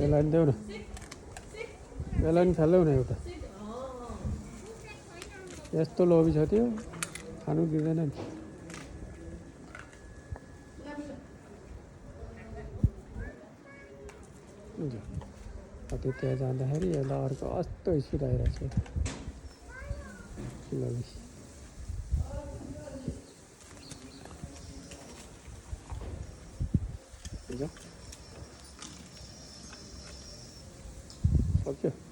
यसलाई नि देऊ न, यसलाई नि फाल्यौ न एउटा। यस्तो लोभी छ त्यो, खानु दिँदैन नि। कति त्यहाँ जाँदाखेरि यसलाई अर्को कस्तो स्पिड आइरहेको छ। लोभी सक्यो।